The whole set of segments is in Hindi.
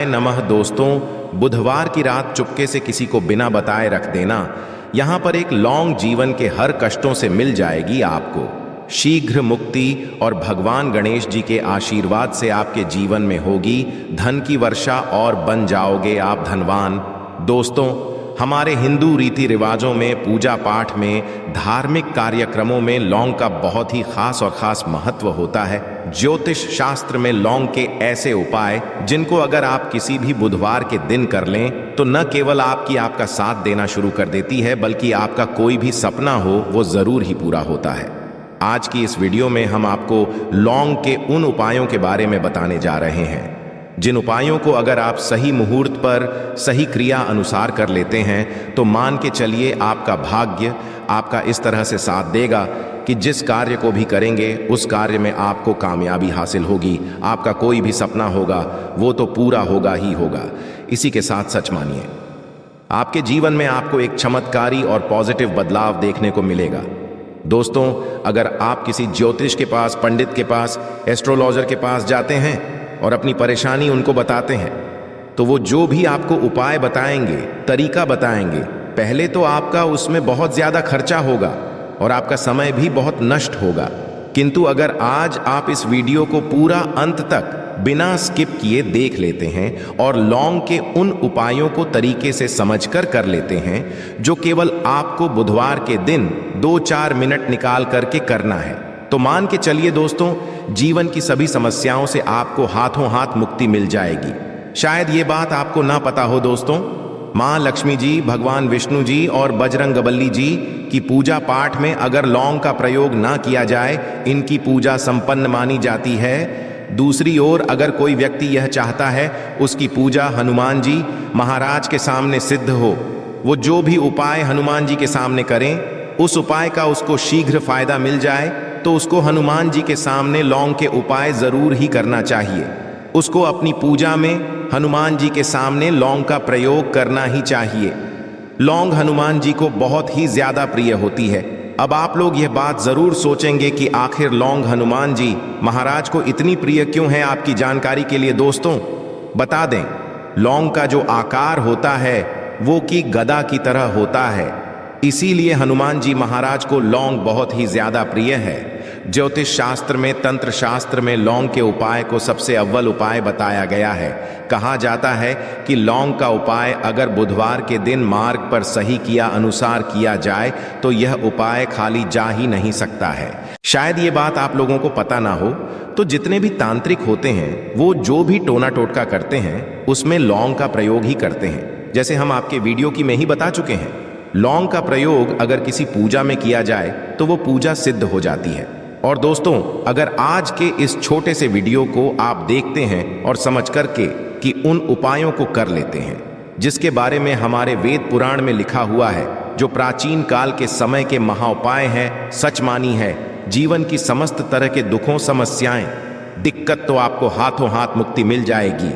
नमः दोस्तों, बुधवार की रात चुपके से किसी को बिना बताए रख देना, यहाँ पर एक लौंग जीवन के हर कष्टों से मिल जाएगी आपको शीघ्र मुक्ति और भगवान गणेश जी के आशीर्वाद से आपके जीवन में होगी धन की वर्षा और बन जाओगे आप धनवान। दोस्तों, हमारे हिंदू रीति रिवाजों में, पूजा पाठ में, धार्मिक कार्यक्रमों में लौंग का बहुत ही खास महत्व होता है। ज्योतिष शास्त्र में लौंग के ऐसे उपाय जिनको अगर आप किसी भी बुधवार के दिन कर लें तो न केवल आपका साथ देना शुरू कर देती है, बल्कि आपका कोई भी सपना हो वो जरूर ही पूरा होता है। आज की इस वीडियो में हम आपको लौंग के उन उपायों के बारे में बताने जा रहे हैं जिन उपायों को अगर आप सही मुहूर्त पर सही क्रिया अनुसार कर लेते हैं तो मान के चलिए आपका भाग्य आपका इस तरह से साथ देगा कि जिस कार्य को भी करेंगे उस कार्य में आपको कामयाबी हासिल होगी। आपका कोई भी सपना होगा वो तो पूरा होगा ही होगा। इसी के साथ सच मानिए, आपके जीवन में आपको एक चमत्कारी और पॉजिटिव बदलाव देखने को मिलेगा। दोस्तों, अगर आप किसी ज्योतिष के पास, पंडित के पास, एस्ट्रोलॉजर के पास जाते हैं और अपनी परेशानी उनको बताते हैं तो वो जो भी आपको उपाय बताएंगे, तरीका बताएंगे, पहले तो आपका उसमें बहुत ज्यादा खर्चा होगा और आपका समय भी बहुत नष्ट होगा। किंतु अगर आज आप इस वीडियो को पूरा अंत तक बिना स्किप किए देख लेते हैं और लौंग के उन उपायों को तरीके से समझकर कर लेते हैं जो केवल आपको बुधवार के दिन 2-4 मिनट निकाल करके करना है, तो मान के चलिए दोस्तों, जीवन की सभी समस्याओं से आपको हाथों हाथ मुक्ति मिल जाएगी। शायद ये बात आपको ना पता हो दोस्तों, माँ लक्ष्मी जी, भगवान विष्णु जी और बजरंगबली जी की पूजा पाठ में अगर लौंग का प्रयोग ना किया जाए, इनकी पूजा संपन्न मानी जाती है। दूसरी ओर अगर कोई व्यक्ति यह चाहता है उसकी पूजा हनुमान जी महाराज के सामने सिद्ध हो, वो जो भी उपाय हनुमान जी के सामने करें उस उपाय का उसको शीघ्र फायदा मिल जाए, तो उसको हनुमान जी के सामने लौंग के उपाय जरूर ही करना चाहिए। उसको अपनी पूजा में हनुमान जी के सामने लौंग का प्रयोग करना ही चाहिए। लौंग हनुमान जी को बहुत ही ज्यादा प्रिय होती है। अब आप लोग यह बात जरूर सोचेंगे कि आखिर लौंग हनुमान जी महाराज को इतनी प्रिय क्यों है। आपकी जानकारी के लिए दोस्तों बता दें, लौंग का जो आकार होता है वो कि गदा की तरह होता है, इसीलिए हनुमान जी महाराज को लौंग बहुत ही ज्यादा प्रिय है। ज्योतिष शास्त्र में, तंत्र शास्त्र में लौंग के उपाय को सबसे अव्वल उपाय बताया गया है। कहा जाता है कि लौंग का उपाय अगर बुधवार के दिन मार्ग पर सही किया अनुसार किया जाए तो यह उपाय खाली जा ही नहीं सकता है। शायद ये बात आप लोगों को पता ना हो, तो जितने भी तांत्रिक होते हैं वो जो भी टोना टोटका करते हैं उसमें लौंग का प्रयोग ही करते हैं। जैसे हम आपके वीडियो की में ही बता चुके हैं, लौंग का प्रयोग अगर किसी पूजा में किया जाए तो वो पूजा सिद्ध हो जाती है। और दोस्तों, अगर आज के इस छोटे से वीडियो को आप देखते हैं और समझ करके कि उन उपायों को कर लेते हैं जिसके बारे में हमारे वेद पुराण में लिखा हुआ है, जो प्राचीन काल के समय के महाउपाय हैं, सच मानी है, जीवन की समस्त तरह के दुखों, समस्याएं, दिक्कत तो आपको हाथों हाथ मुक्ति मिल जाएगी।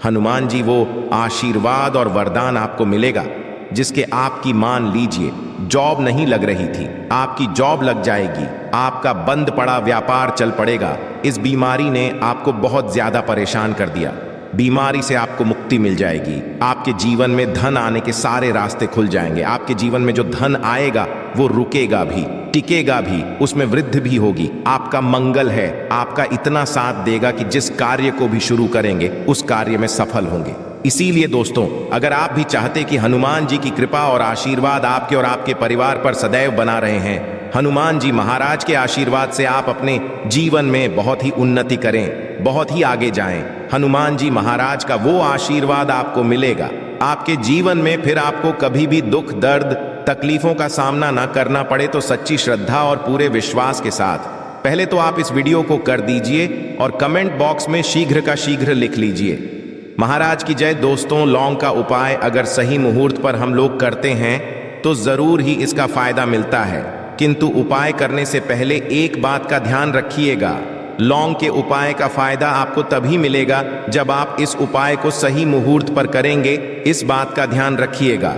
हनुमान जी वो आशीर्वाद और वरदान आपको मिलेगा जिसके आपकी, मान लीजिए, जॉब नहीं लग रही थी, आपकी जॉब लग जाएगी। आपका बंद पड़ा व्यापार चल पड़ेगा। इस बीमारी ने आपको बहुत ज्यादा परेशान कर दिया, बीमारी से आपको मुक्ति मिल जाएगी। आपके जीवन में धन आने के सारे रास्ते खुल जाएंगे। आपके जीवन में जो धन आएगा वो रुकेगा भी, टिकेगा भी, उसमें वृद्धि भी होगी। आपका मंगल है, आपका इतना साथ देगा कि जिस कार्य को भी शुरू करेंगे उस कार्य में सफल होंगे। इसीलिए दोस्तों, अगर आप भी चाहते कि हनुमान जी की कृपा और आशीर्वाद आपके और आपके परिवार पर सदैव बना रहे हैं, हनुमान जी महाराज के आशीर्वाद से आप अपने जीवन में बहुत ही उन्नति करें, बहुत ही आगे जाएं, हनुमान जी महाराज का वो आशीर्वाद आपको मिलेगा, आपके जीवन में फिर आपको कभी भी दुख, दर्द, तकलीफों का सामना ना करना पड़े। तो सच्ची श्रद्धा और पूरे विश्वास के साथ पहले तो आप इस वीडियो को कर दीजिए और कमेंट बॉक्स में शीघ्र का शीघ्र लिख लीजिए, महाराज की जय। दोस्तों, लौंग का उपाय अगर सही मुहूर्त पर हम लोग करते हैं तो जरूर ही इसका फायदा मिलता है, किंतु उपाय करने से पहले एक बात का ध्यान रखिएगा, लौंग के उपाय का फायदा आपको तभी मिलेगा जब आप इस उपाय को सही मुहूर्त पर करेंगे। इस बात का ध्यान रखिएगा।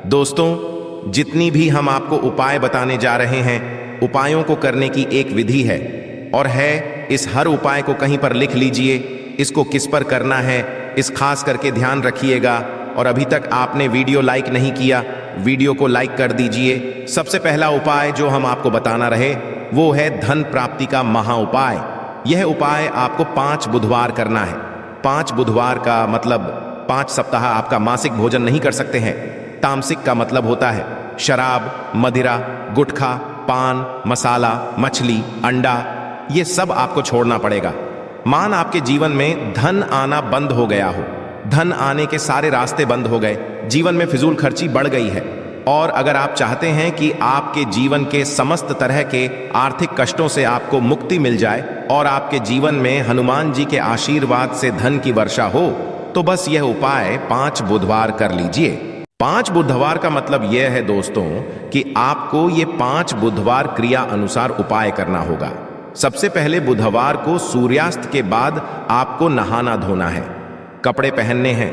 दोस्तों, जितनी भी हम आपको उपाय बताने जा रहे हैं, उपायों को करने की एक विधि है और है, इस हर उपाय को कहीं पर लिख लीजिए, इसको किस पर करना है, इस खास करके ध्यान रखिएगा। और अभी तक आपने वीडियो लाइक नहीं किया, वीडियो को लाइक कर दीजिए। सबसे पहला उपाय जो हम आपको बताना रहे वो है धन प्राप्ति का महा उपाय। यह उपाय आपको 5 बुधवार करना है। 5 बुधवार का मतलब 5 सप्ताह आपका मासिक भोजन नहीं कर सकते हैं। तामसिक का मतलब होता है शराब, मदिरा, गुटखा, पान, मसाला, मछली, अंडा, ये सब आपको छोड़ना पड़ेगा। मान आपके जीवन में धन आना बंद हो गया हो, धन आने के सारे रास्ते बंद हो गए, जीवन में फिजूल खर्ची बढ़ गई है, और अगर आप चाहते हैं कि आपके जीवन के समस्त तरह के आर्थिक कष्टों से आपको मुक्ति मिल जाए और आपके जीवन में हनुमान जी के आशीर्वाद से धन की वर्षा हो, तो बस यह उपाय 5 बुधवार कर लीजिए। 5 बुधवार का मतलब यह है दोस्तों कि आपको ये 5 बुधवार क्रिया अनुसार उपाय करना होगा। सबसे पहले बुधवार को सूर्यास्त के बाद आपको नहाना धोना है, कपड़े पहनने हैं,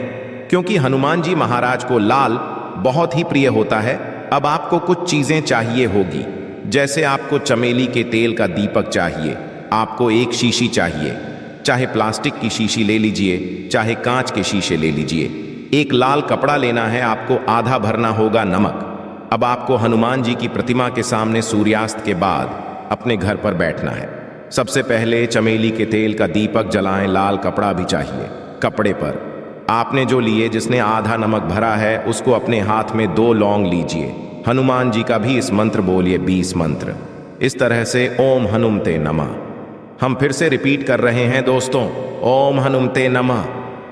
क्योंकि हनुमान जी महाराज को लाल बहुत ही प्रिय होता है। अब आपको कुछ चीजें चाहिए होगी, जैसे आपको चमेली के तेल का दीपक चाहिए, आपको एक शीशी चाहिए, चाहे प्लास्टिक की शीशी ले लीजिए, चाहे कांच के शीशे ले लीजिए। एक लाल कपड़ा लेना है, आपको आधा भरना होगा नमक। अब आपको हनुमान जी की प्रतिमा के सामने सूर्यास्त के बाद अपने घर पर बैठना है। सबसे पहले चमेली के तेल का दीपक जलाएं, लाल कपड़ा भी चाहिए। कपड़े पर आपने जो लिए जिसने आधा नमक भरा है उसको अपने हाथ में 2 लौंग लीजिए। हनुमान जी का भी इस मंत्र बोलिए, 20 मंत्र, इस तरह से ओम हनुमते नमः। हम फिर से रिपीट कर रहे हैं दोस्तों, ओम हनुमते नमः।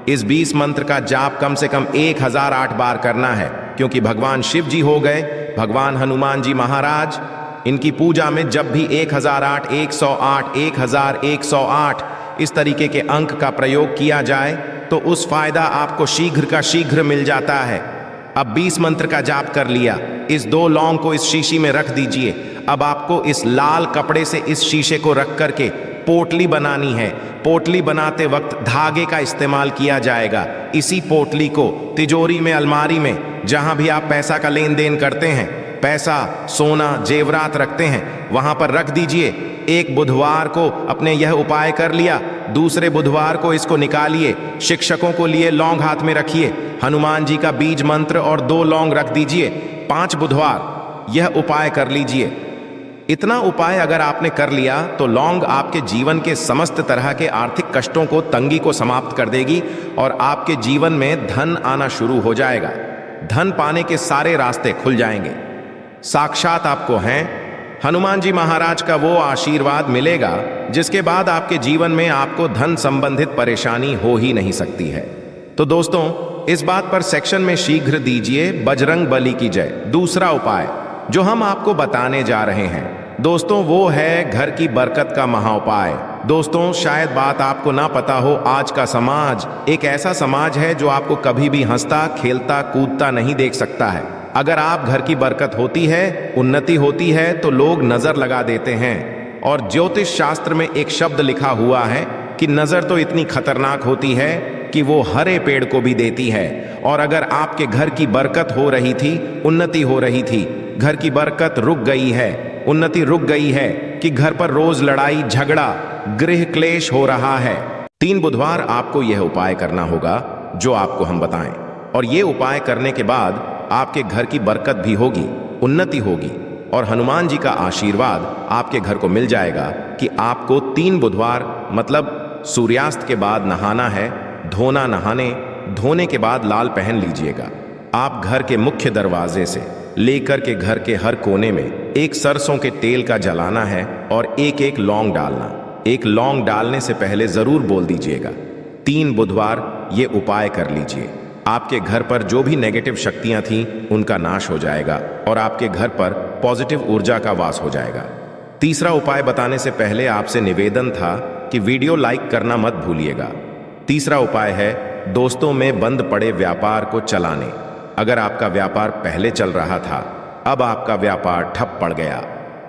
इस 20 मंत्र का जाप कम से कम 1008 बार करना है, क्योंकि भगवान शिव जी हो गए भगवान हनुमान जी महाराज। इनकी पूजा में जब भी 1008, 108, 1108 इस तरीके के अंक का प्रयोग किया जाए तो उस फायदा आपको शीघ्र का शीघ्र मिल जाता है। अब 20 मंत्र का जाप कर लिया, इस 2 लौंग को इस शीशी में रख दीजिए। अब आपको इस लाल कपड़े से इस शीशे को रख करके पोटली बनानी है। पोटली बनाते वक्त धागे का इस्तेमाल किया जाएगा। इसी पोटली को तिजोरी में, अलमारी में, जहां भी आप पैसा का लेन देन करते हैं, पैसा, सोना, जेवरात रखते हैं, वहां पर रख दीजिए। एक बुधवार को अपने यह उपाय कर लिया, दूसरे बुधवार को इसको निकालिए, शिक्षकों को लिए लौंग हाथ में रखिए, हनुमान जी का बीज मंत्र और 2 लौंग रख दीजिए। 5 बुधवार यह उपाय कर लीजिए। इतना उपाय अगर आपने कर लिया तो लौंग आपके जीवन के समस्त तरह के आर्थिक कष्टों को, तंगी को समाप्त कर देगी और आपके जीवन में धन आना शुरू हो जाएगा। धन पाने के सारे रास्ते खुल जाएंगे। साक्षात आपको हैं हनुमान जी महाराज का वो आशीर्वाद मिलेगा जिसके बाद आपके जीवन में आपको धन संबंधित परेशानी हो ही नहीं सकती है। तो दोस्तों, इस बात पर सेक्शन में शीघ्र दीजिए बजरंग बली की जय। दूसरा उपाय जो हम आपको बताने जा रहे हैं दोस्तों, वो है घर की बरकत का महाउपाय। दोस्तों, शायद बात आपको ना पता हो, आज का समाज एक ऐसा समाज है जो आपको कभी भी हंसता, खेलता, कूदता नहीं देख सकता है। अगर आप घर की बरकत होती है, उन्नति होती है, तो लोग नजर लगा देते हैं। और ज्योतिष शास्त्र में एक शब्द लिखा हुआ है कि नजर तो इतनी खतरनाक होती है कि वो हरे पेड़ को भी देती है। और अगर आपके घर की बरकत हो रही थी, उन्नति हो रही थी, घर की बरकत रुक गई है, उन्नति रुक गई है कि घर पर रोज लड़ाई झगड़ा, गृह क्लेश हो रहा है, 3 बुधवार आपको यह उपाय करना होगा जो आपको हम बताएं। और ये उपाय करने के बाद आपके घर की बरकत भी होगी, उन्नति होगी और हनुमान जी का आशीर्वाद आपके घर को मिल जाएगा कि आपको 3 बुधवार मतलब सूर्यास्त के बाद नहाना है, धोना, धोने के बाद लाल पहन लीजिएगा। आप घर के मुख्य दरवाजे से लेकर के घर के हर कोने में एक सरसों के तेल का जलाना है और एक लौंग डालना। एक लौंग डालने से पहले जरूर बोल दीजिएगा 3 बुधवार ये उपाय कर लीजिए। आपके घर पर जो भी नेगेटिव शक्तियां थीं उनका नाश हो जाएगा और आपके घर पर पॉजिटिव ऊर्जा का वास हो जाएगा। तीसरा उपाय बताने से पहले आपसे निवेदन था कि वीडियो लाइक करना मत भूलिएगा। तीसरा उपाय है दोस्तों में बंद पड़े व्यापार को चलाने। अगर आपका व्यापार पहले चल रहा था, अब आपका व्यापार ठप पड़ गया,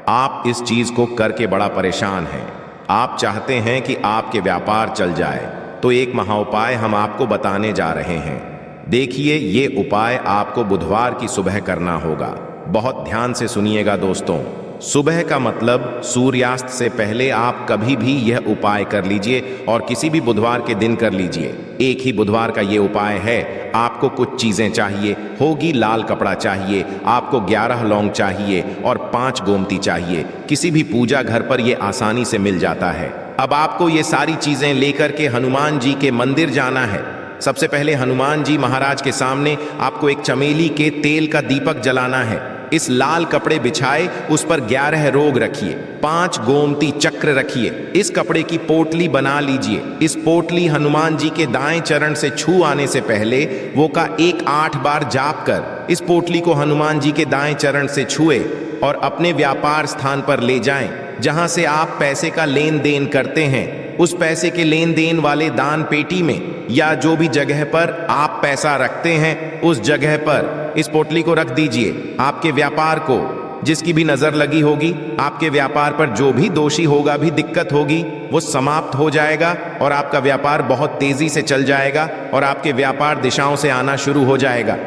आप इस चीज को करके बड़ा परेशान हैं, आप चाहते हैं कि आपके व्यापार चल जाए, तो एक महाउपाय हम आपको बताने जा रहे हैं। देखिए, ये उपाय आपको बुधवार की सुबह करना होगा। बहुत ध्यान से सुनिएगा दोस्तों। सुबह का मतलब सूर्यास्त से पहले आप कभी भी यह उपाय कर लीजिए और किसी भी बुधवार के दिन कर लीजिए। एक ही बुधवार का ये उपाय है। आपको कुछ चीजें चाहिए होगी, लाल कपड़ा चाहिए, आपको 11 लौंग चाहिए और 5 गोमती चाहिए। किसी भी पूजा घर पर यह आसानी से मिल जाता है। अब आपको ये सारी चीजें लेकर के हनुमान जी के मंदिर जाना है। सबसे पहले हनुमान जी महाराज के सामने आपको एक चमेली के तेल का दीपक जलाना है। इस लाल कपड़े बिछाए उस पर 11 रोग रखिए, 5 गोमती चक्र रखिए। इस कपड़े की पोटली बना लीजिए। इस पोटली हनुमान जी के दाएं चरण से छू आने से पहले वो का 8 बार जाप कर इस पोटली को हनुमान जी के दाएं चरण से छुए और अपने व्यापार स्थान पर ले जाएं, जहां से आप पैसे का लेन देन करते हैं। उस पैसे के लेन देन वाले दान पेटी में या जो भी जगह पर आप पैसा रखते हैं उस जगह पर इस पोटली को रख दीजिए। आपके व्यापार को जिसकी भी नजर लगी होगी, आपके व्यापार पर जो भी दोषी होगा, भी दिक्कत होगी, वो समाप्त हो जाएगा और आपका व्यापार बहुत तेजी से चल जाएगा और आपके व्यापार दिशाओं से आना शुरू हो जाएगा।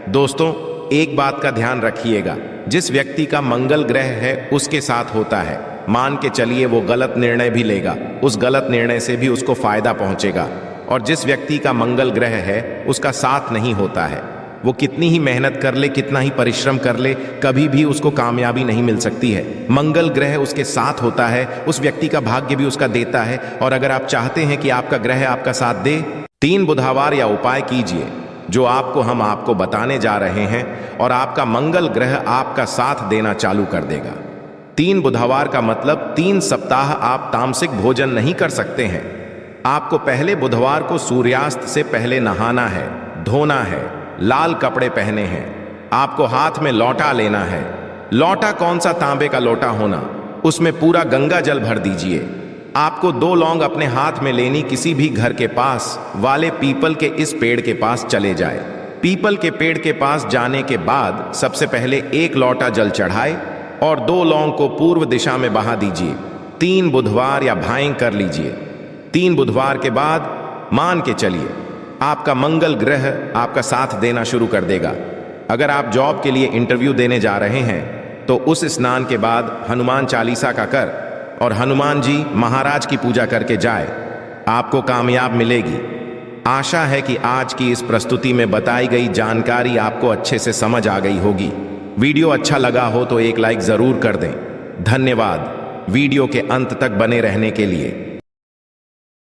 दोस्तों, एक बात का ध्यान रखिएगा, जिस व्यक्ति का मंगल ग्रह है उसके साथ होता है, मान के चलिए वो गलत निर्णय भी लेगा, उस गलत निर्णय से भी उसको फायदा पहुंचेगा। और जिस व्यक्ति का मंगल ग्रह है उसका साथ नहीं होता है, वो कितनी ही मेहनत कर ले, कितना ही परिश्रम कर ले, कभी भी उसको कामयाबी नहीं मिल सकती है। मंगल ग्रह उसके साथ होता है, उस व्यक्ति का भाग्य भी उसका देता है। और अगर आप चाहते हैं कि आपका ग्रह आपका साथ दे, 3 बुधवार या उपाय कीजिए जो हम आपको बताने जा रहे हैं और आपका मंगल ग्रह आपका साथ देना चालू कर देगा। 3 बुधवार का मतलब 3 सप्ताह आप तामसिक भोजन नहीं कर सकते हैं। आपको पहले बुधवार को सूर्यास्त से पहले नहाना है, धोना है, लाल कपड़े पहने हैं, आपको हाथ में लौटा लेना है। लौटा कौन सा, तांबे का लोटा होना, उसमें पूरा गंगा जल भर दीजिए। आपको 2 लौंग अपने हाथ में लेनी, किसी भी घर के पास वाले पीपल के इस पेड़ के पास चले जाए। पीपल के पेड़ के पास जाने के बाद सबसे पहले 1 लौटा जल चढ़ाए और 2 लौंग को पूर्व दिशा में बहा दीजिए। 3 बुधवार या भाएं कर लीजिए। 3 बुधवार के बाद मान के चलिए आपका मंगल ग्रह आपका साथ देना शुरू कर देगा। अगर आप जॉब के लिए इंटरव्यू देने जा रहे हैं तो उस स्नान के बाद हनुमान चालीसा का कर और हनुमान जी महाराज की पूजा करके जाए, आपको कामयाब मिलेगी। आशा है कि आज की इस प्रस्तुति में बताई गई जानकारी आपको अच्छे से समझ आ गई होगी। वीडियो अच्छा लगा हो तो एक लाइक जरूर कर दें। धन्यवाद वीडियो के अंत तक बने रहने के लिए।